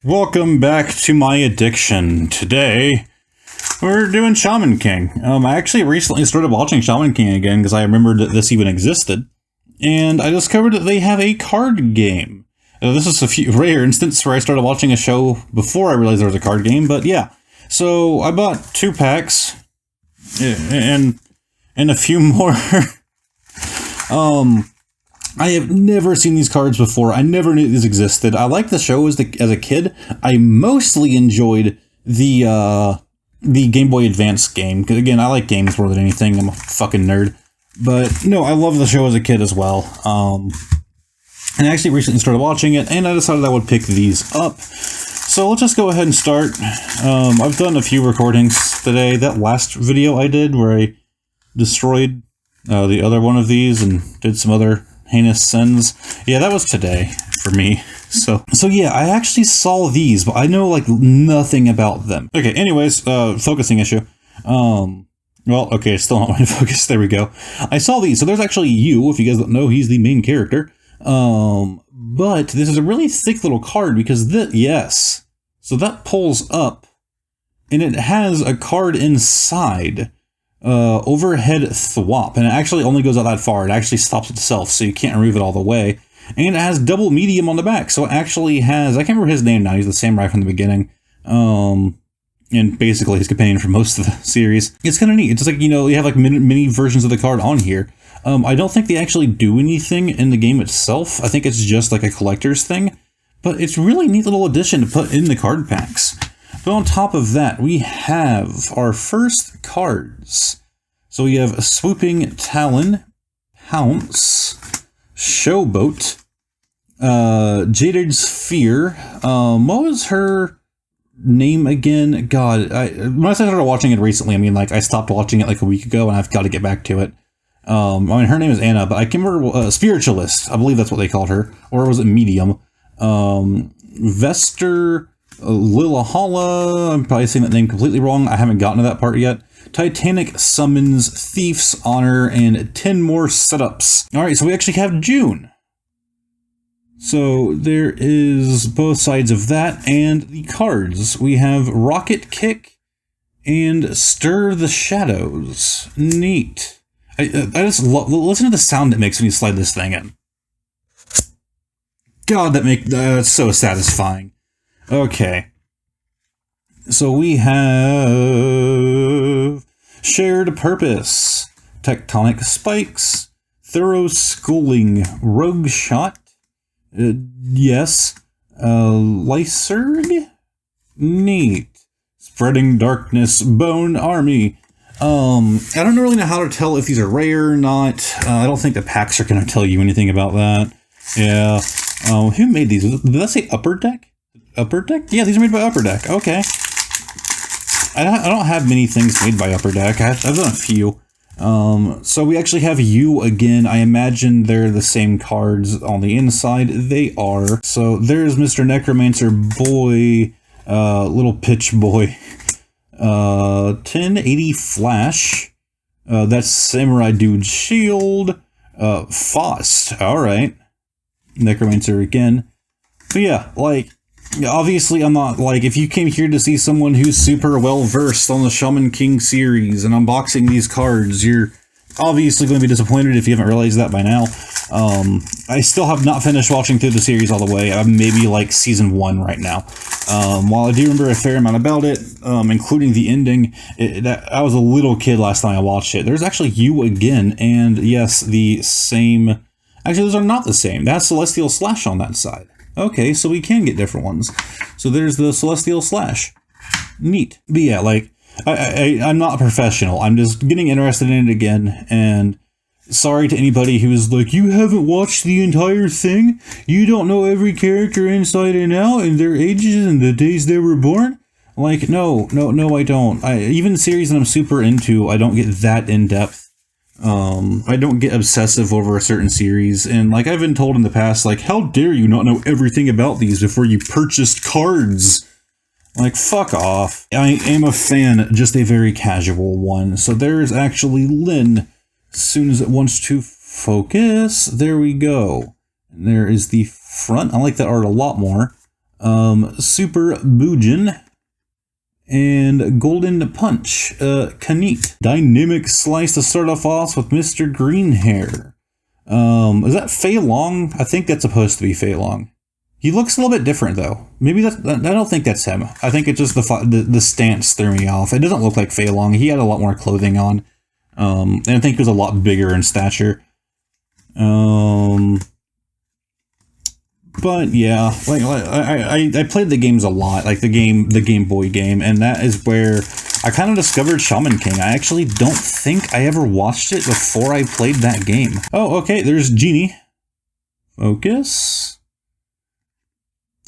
Welcome back to my addiction. Today, we're doing Shaman King. I actually recently started watching Shaman King again because I remembered that this even existed. And I discovered that they have a card game. This is a rare instance where I started watching a show before I realized there was a card game, but yeah. So I bought 2 packs and a few more. I have never seen these cards before. I never knew these existed. I liked the show as a kid. I mostly enjoyed the Game Boy Advance game. Because again, I like games more than anything. I'm a fucking nerd. But no, I love the show as a kid as well. And I actually recently started watching it, and I decided I would pick these up. So let's just go ahead and start. I've done a few recordings today. That last video I did where I destroyed the other one of these and did some other heinous sins. Yeah, that was today for me. So yeah, I actually saw these, but I know like nothing about them. Okay, anyways, focusing issue. Well, okay, still not my focus. There we go. I saw these. So there's actually you, if you guys don't know, he's the main character. But this is a really thick little card because yes. So that pulls up and it has a card inside. Overhead thwop, and it actually only goes out that far. It actually stops itself, so you can't remove it all the way. And it has double medium on the back, so it actually has, I can't remember his name now, he's the samurai from the beginning. And basically his companion for most of the series. It's kind of neat. It's just like, you have like mini versions of the card on here. I don't think they actually do anything in the game itself. I think it's just like a collector's thing. But it's really neat little addition to put in the card packs. But on top of that, we have our first cards. So we have Swooping Talon, Pounce, Showboat, Jaded Sphere. What was her name again? God, when I started watching it recently, I mean, like, I stopped watching it like a week ago, and I've got to get back to it. I mean, her name is Anna, but I can't remember, Spiritualist. I believe that's what they called her. Or was it Medium? Vester... Lilahala, I'm probably saying that name completely wrong. I haven't gotten to that part yet. Titanic Summons, Thief's Honor, and 10 more setups. Alright, so we actually have June. So there is both sides of that, and the cards. We have Rocket Kick and Stir the Shadows. Neat. I just listen to the sound it makes when you slide this thing in. God, that's so satisfying. Okay, so we have Shared Purpose, Tectonic Spikes, Thorough Schooling, Rogue Shot, yes, Lyserg, neat, Spreading Darkness, Bone Army. I don't really know how to tell if these are rare or not. I don't think the packs are going to tell you anything about that. Yeah, who made these? Did that say Upper Deck? Upper Deck? Yeah, these are made by Upper Deck. Okay. I don't have many things made by Upper Deck. I've done a few. So we actually have you again. I imagine they're the same cards on the inside. They are. So there's Mr. Necromancer Boy, Little Pitch Boy. 1080 Flash. That's Samurai Dude Shield. Faust. Alright. Necromancer again. But yeah, like... obviously, I'm not, like, if you came here to see someone who's super well-versed on the Shaman King series and unboxing these cards, you're obviously going to be disappointed if you haven't realized that by now. I still have not finished watching through the series all the way. I'm maybe, like, Season 1 right now. While I do remember a fair amount about it, including the ending, I was a little kid last time I watched it. There's actually you again, and yes, the same... actually, those are not the same. That's Celestial Slash on that side. Okay, so we can get different ones. So there's the Celestial Slash. Neat. But yeah, like, I'm not a professional. I'm just getting interested in it again, and sorry to anybody who's like, you haven't watched the entire thing? You don't know every character inside and out, and their ages and the days they were born? Like, no, I don't. Even series that I'm super into, I don't get that in-depth. I don't get obsessive over a certain series, and like I've been told in the past, like, how dare you not know everything about these before you purchased cards? Like, fuck off. I am a fan, just a very casual one. So there's actually Lynn. As soon as it wants to focus, there we go. And there is the front. I like that art a lot more. Super Boojin, and Golden Punch, Kanit. Dynamic Slice to start off with Mr. Greenhair. Is that Fei Long? I think that's supposed to be Fei Long. He looks a little bit different though. Maybe that's, I don't think that's him. I think it's just the stance threw me off. It doesn't look like Fei Long. He had a lot more clothing on. And I think he was a lot bigger in stature. But yeah, like I played the games a lot, like the Game Boy game, and that is where I kind of discovered Shaman King. I actually don't think I ever watched it before I played that game. Oh, okay, there's Genie. Focus.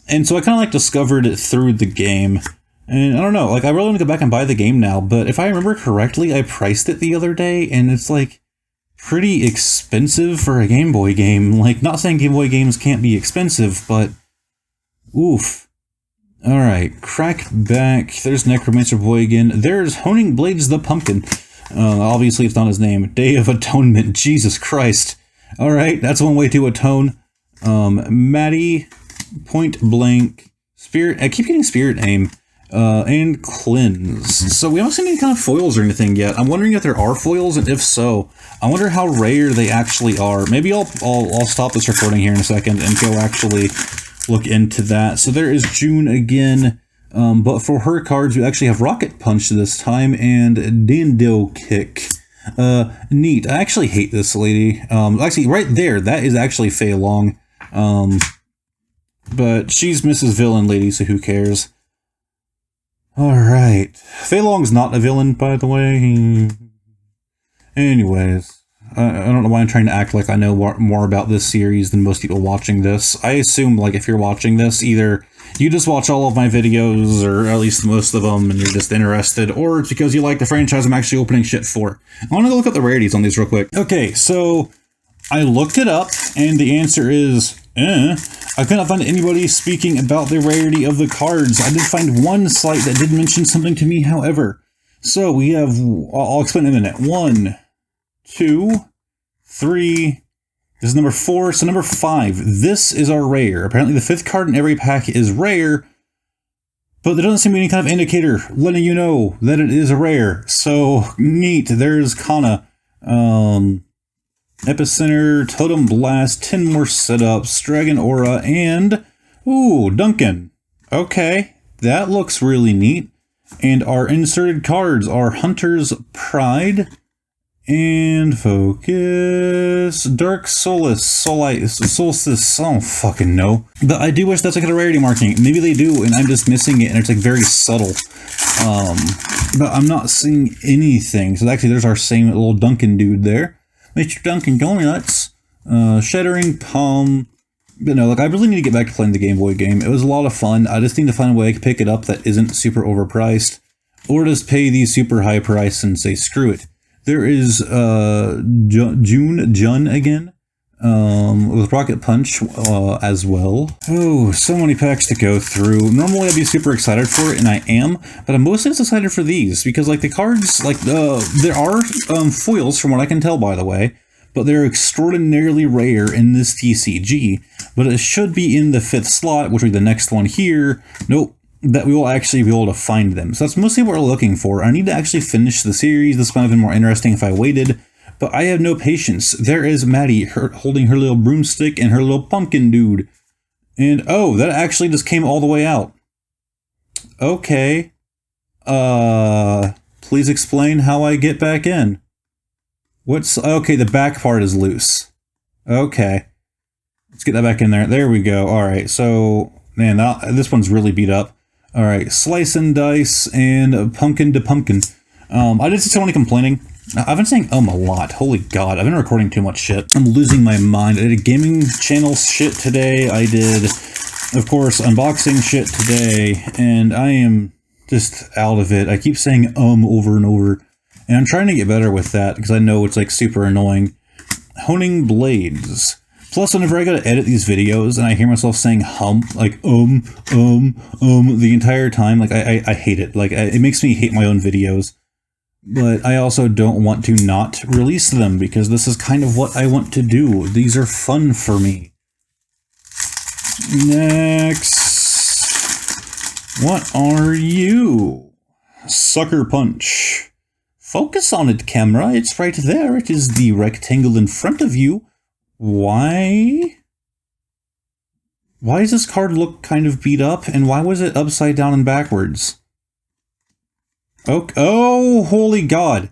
And so I kind of like discovered it through the game. And I don't know, like I really want to go back and buy the game now, but if I remember correctly, I priced it the other day, and it's like pretty expensive for a Game Boy game. Like, not saying Game Boy games can't be expensive, but oof. Alright, crack back. There's Necromancer Boy again. There's Honing Blades the Pumpkin. Obviously it's not his name. Day of Atonement. Jesus Christ. Alright, that's one way to atone. Maddie, Point Blank, Spirit. I keep getting Spirit Aim. And Cleanse. So we haven't seen any kind of foils or anything yet. I'm wondering if there are foils, and if so, I wonder how rare they actually are. Maybe I'll stop this recording here in a second and go actually look into that. So there is June again, but for her cards, we actually have Rocket Punch this time and Dando Kick. Neat. I actually hate this lady. Actually, right there, that is actually Fei Long. But she's Mrs. Villain Lady, so who cares? Alright. Fei Long's not a villain, by the way. Anyways, I don't know why I'm trying to act like I know more about this series than most people watching this. I assume, like, if you're watching this, either you just watch all of my videos, or at least most of them, and you're just interested, or it's because you like the franchise I'm actually opening shit for. I want to look up the rarities on these real quick. Okay, so I looked it up, and the answer is, I couldn't find anybody speaking about the rarity of the cards. I did find one site that did mention something to me, however. So we have, I'll explain in a minute. 1, 2, 3, this is number 4, so number 5. This is our rare. Apparently the 5th card in every pack is rare, but there doesn't seem to be any kind of indicator letting you know that it is a rare. So, neat. There's Kana. Epicenter, Totem Blast, 10 more setups, Dragon Aura, and ooh, Duncan. Okay, that looks really neat. And our inserted cards are Hunter's Pride and Focus, Dark Solstice, I don't fucking know. But I do wish that's like a rarity marking. Maybe they do, and I'm just missing it, and it's like very subtle. But I'm not seeing anything. So actually, there's our same little Duncan dude there. Mr. Duncan Donuts, Shattering Palm. But no, like, I really need to get back to playing the Game Boy game. It was a lot of fun. I just need to find a way I can pick it up that isn't super overpriced, or just pay the super high price and say screw it. There is Jun again, with Rocket Punch as well. Oh, so many packs to go through. Normally I'd be super excited for it, and I am, but I'm mostly just excited for these, because like the cards, like there are foils from what I can tell, by the way, but they're extraordinarily rare in this TCG, but it should be in the 5th slot, which will be the next one here. Nope. That we will actually be able to find them. So that's mostly what we're looking for. I need to actually finish the series. This might have been more interesting if I waited, but I have no patience. There is Maddie holding her little broomstick and her little pumpkin dude. And oh, that actually just came all the way out. Okay. Please explain how I get back in. Okay, the back part is loose. Okay. Let's get that back in there. There we go. Alright, so, man, this one's really beat up. Alright, Slice and Dice and Pumpkin to Pumpkin. I did see someone complaining. I've been saying a lot. Holy God, I've been recording too much shit. I'm losing my mind. I did a gaming channel shit today. I did, of course, unboxing shit today. And I am just out of it. I keep saying over and over. And I'm trying to get better with that because I know it's like super annoying. Honing Blades. Plus, whenever I gotta edit these videos and I hear myself saying like the entire time, like I hate it. Like it makes me hate my own videos. But I also don't want to not release them because this is kind of what I want to do. These are fun for me. Next, What are you? Sucker Punch. Focus on it, camera. It's right there. It is the rectangle in front of you. Why? Why does this card look kind of beat up? And why was it upside down and backwards? Okay. Oh, holy God.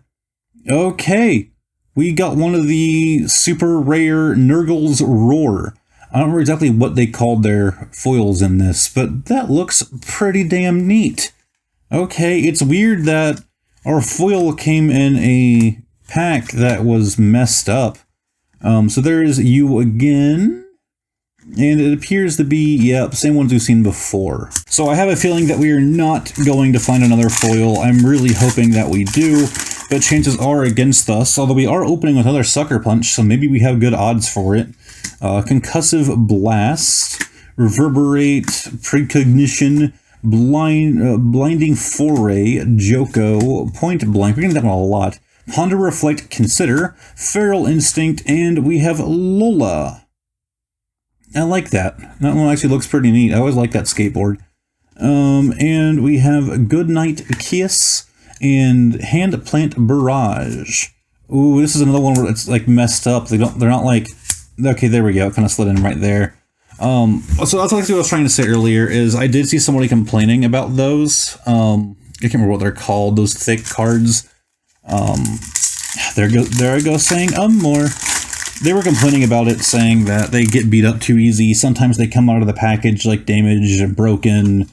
Okay. We got one of the super rare Nurgle's Roar. I don't remember exactly what they called their foils in this, but that looks pretty damn neat. Okay, it's weird that our foil came in a pack that was messed up. So there's you again. And it appears to be, yep, same ones we've seen before. So I have a feeling that we are not going to find another foil. I'm really hoping that we do, but chances are against us, although we are opening with another Sucker Punch, so maybe we have good odds for it. Concussive Blast, Reverberate, Precognition, Blinding Foray, Joko, Point Blank, we're getting that one a lot. Ponder, Reflect, Consider, Feral Instinct, and we have Lola. I like that. That one actually looks pretty neat. I always like that skateboard. And we have Goodnight Kiss and Hand Plant Barrage. Ooh, this is another one where it's like messed up. They're not like, okay, there we go. It kind of slid in right there. So that's what I was trying to say earlier is I did see somebody complaining about those. I can't remember what they're called. Those thick cards. There I go saying more. They were complaining about it, saying that they get beat up too easy. Sometimes they come out of the package like damaged and broken.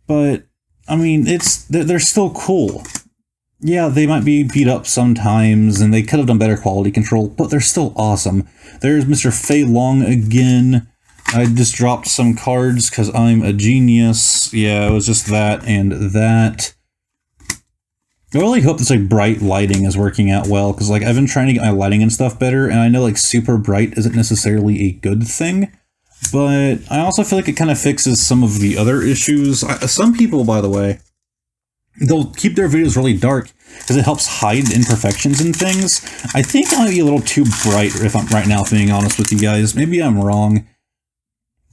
But, I mean, they're still cool. Yeah, they might be beat up sometimes, and they could have done better quality control, but they're still awesome. There's Mr. Fei Long again. I just dropped some cards because I'm a genius. Yeah, it was just that and that. I really hope this like bright lighting is working out well, because like I've been trying to get my lighting and stuff better, and I know like super bright isn't necessarily a good thing, but I also feel like it kind of fixes some of the other issues. Some people, by the way, they'll keep their videos really dark because it helps hide imperfections and things. I think I might be a little too bright if I'm right now, if I'm being honest with you guys. Maybe I'm wrong.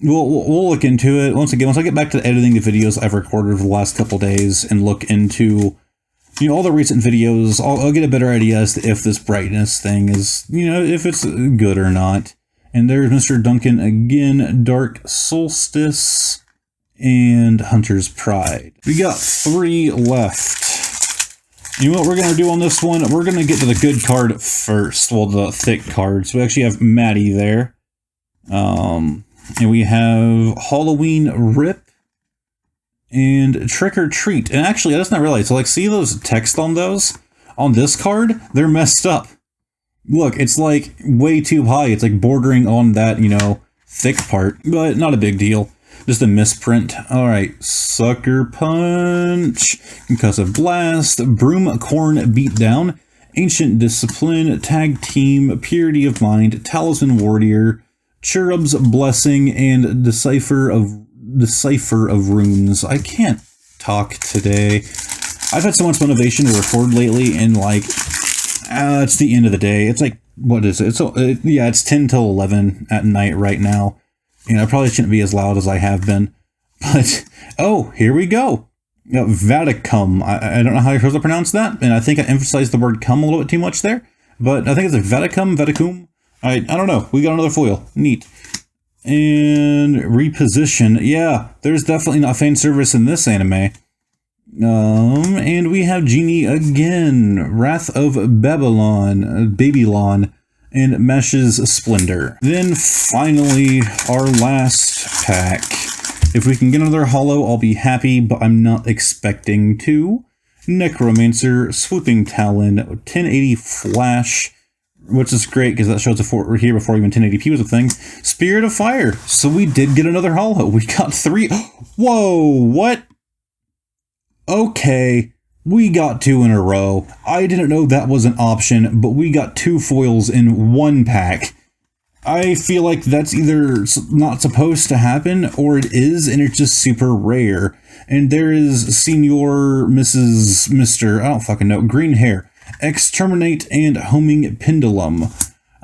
We'll look into it. Once I get back to editing the videos I've recorded over the last couple days and look into all the recent videos, I'll get a better idea as to if this brightness thing is, if it's good or not. And there's Mr. Duncan again, Dark Solstice, and Hunter's Pride. We got 3 left. You know what we're going to do on this one? We're going to get to the good card first. Well, the thick cards. We actually have Maddie there. And we have Halloween Rip. And Trick or Treat. And actually, I just not realize. So, like, see those text on those? On this card? They're messed up. Look, it's, like, way too high. It's, like, bordering on that, thick part. But not a big deal. Just a misprint. Alright. Sucker Punch. Concussive Blast. Broom Corn Beatdown. Ancient Discipline. Tag Team. Purity of Mind. Talisman Warrior. Cherub's Blessing. And Decipher of Runes. I can't talk today. I've had so much motivation to record lately, and like, it's the end of the day. It's like, what is it? It's 10 till 11 at night right now. I probably shouldn't be as loud as I have been. But, oh, here we go. Vaticum. I don't know how you're supposed to pronounce that, and I think I emphasized the word cum a little bit too much there. But I think it's a Vaticum. I don't know. We got another foil. Neat. And reposition. Yeah, there's definitely not fan service in this anime. And we have Genie again. Wrath of Babylon, and Mesh's Splendor. Then finally, our last pack. If we can get another holo, I'll be happy, but I'm not expecting to. Necromancer, Swooping Talon, 1080 Flash, which is great because that shows we're here before even 1080p was a thing. Spirit of Fire. So we did get another holo. We got 3. Whoa, what? Okay, we got 2 in a row. I didn't know that was an option, but we got 2 foils in 1 pack. I feel like that's either not supposed to happen, or it is, and it's just super rare. And there is Senior, Mrs., Mr., I don't fucking know, green hair. Exterminate and Homing Pendulum.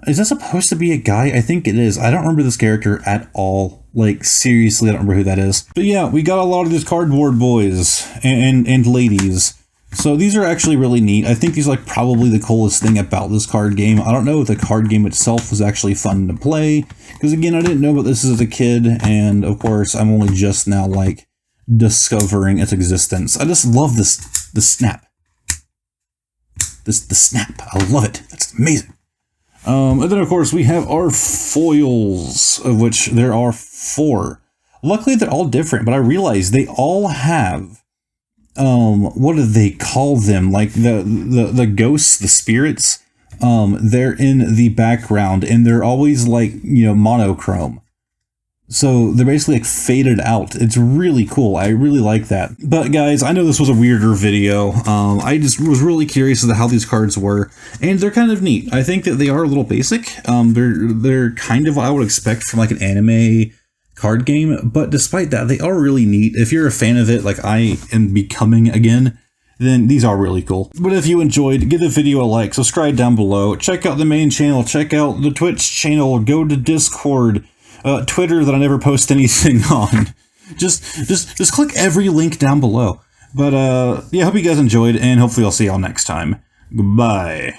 Is that supposed to be a guy? I think it is. I don't remember this character at all. Like, seriously, I don't remember who that is. But yeah, we got a lot of these cardboard boys and ladies. So these are actually really neat. I think these are like probably the coolest thing about this card game. I don't know if the card game itself was actually fun to play, because again, I didn't know about this as a kid, and of course, I'm only just now like discovering its existence. I just love the snap. The snap. I love it. That's amazing. And then of course we have our foils, of which there are 4. Luckily they're all different, but I realize they all have what do they call them? Like the ghosts, the spirits, they're in the background and they're always like, you know, monochrome. So they're basically like faded out. It's really cool. I really like that. But guys, I know this was a weirder video. I just was really curious as to how these cards were, and they're kind of neat. I think that they are a little basic. They're kind of what I would expect from like an anime card game, but despite that, they are really neat. If you're a fan of it, like I am becoming again, then these are really cool. But if you enjoyed, give the video a like, subscribe down below, check out the main channel, check out the Twitch channel, go to Discord, Twitter that I never post anything on. Just click every link down below. But yeah, I hope you guys enjoyed, and hopefully I'll see y'all next time. Goodbye.